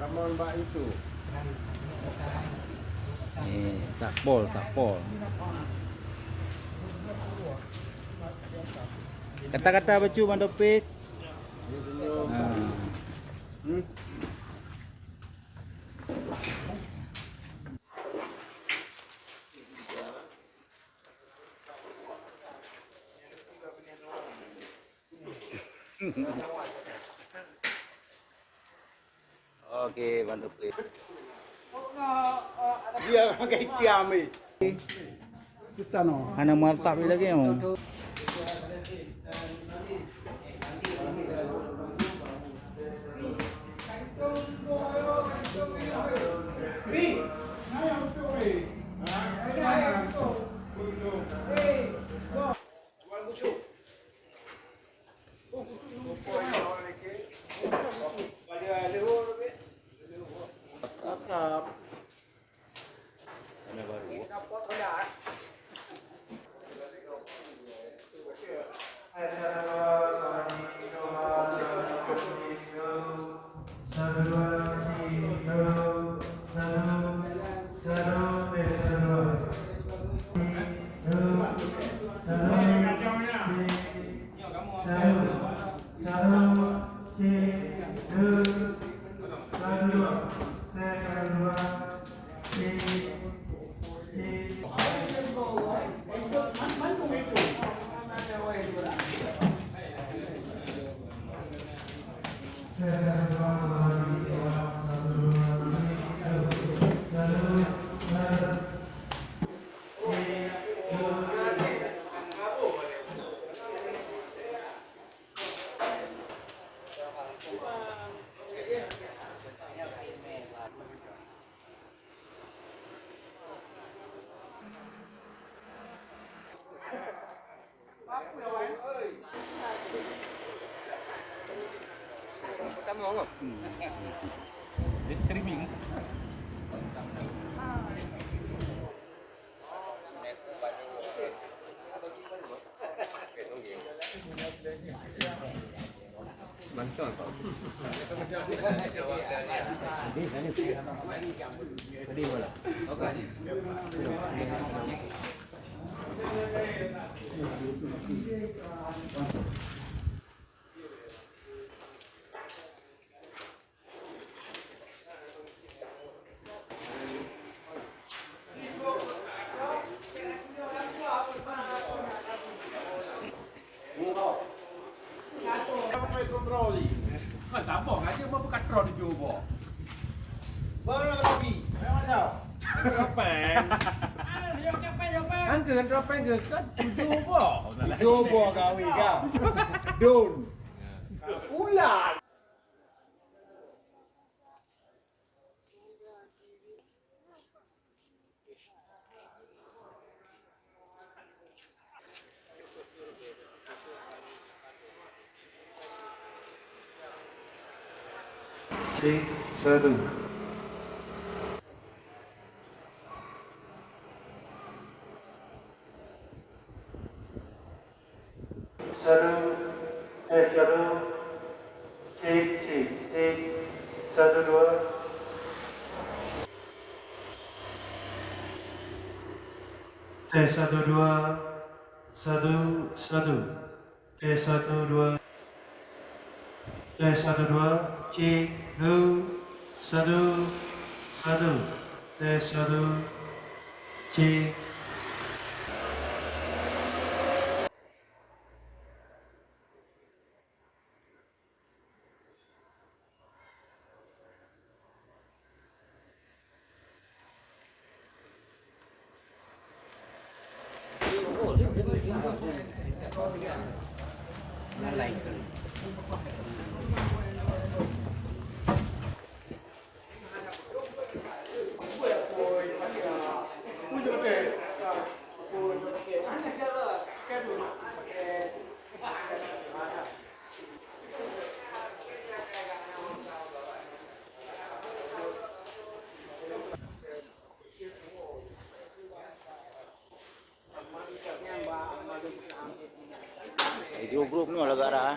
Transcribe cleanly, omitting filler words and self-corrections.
Ramon Mbak itu. Ni sakpol. Kata-kata bacu Bang Topik. Senyum. Hmm? Okey Bang Topik. Dia pakai kiam ni. Kesana. Ana mantap ni lagi yang. Kontroli. Kan tambah aja mau buka drone coba. Baru nak kopi. Memang dah. Kapan? Dia kapan? Kan ke drone ke kan coba. Coba kawi kau. Don. Ular. Satu. Satu. Cek. 1, 2. Tes 1, 2. 1. Tes 1, 2. Tes 1, 2. Cek. 1. Tes 1. Cek. Video group ni lah gara.